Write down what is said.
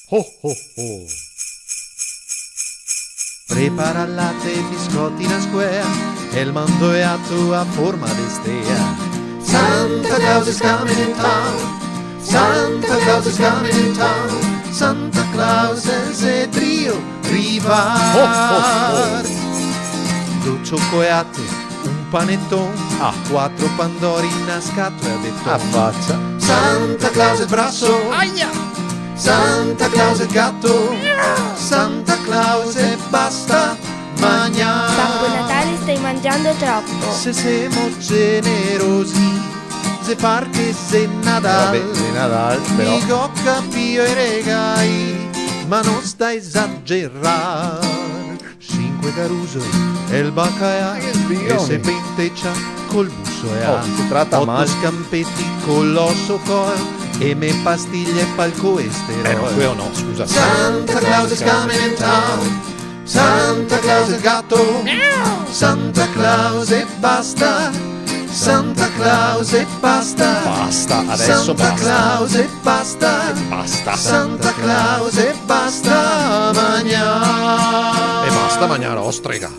Oh oh oh. Prepara latte e biscotti in square, e il mondo è a tua forma di stea. Santa Claus is coming in town, Santa Claus is coming in town, Santa Claus è il trio rivar. Due cioccolate, un panettone, 4 pandori in una scatola di A faccia. Santa Claus è il brasso, Aia! Santa Claus è il gatto, Santa Claus e basta mangiare. Babbo Natale, stai mangiando troppo. Se siamo generosi, se parte se Nadal, Vabbè, di Nadal, però. dico capio i regali, ma non sta a esagerare. 5 Caruso e il baccaia, Che e sbironi. se penteccia col busso e Oh, si tratta 8 male. scampetti con l'osso col, e me pastiglie pal colesterolo. No, quello no, scusa. Santa Claus is coming in town, Santa Claus è il gatto, Santa Claus e basta, Santa Claus e basta, Basta, adesso Santa basta. Claus e basta, Basta. Santa Claus e basta mangiare. E basta mangiare ostrega.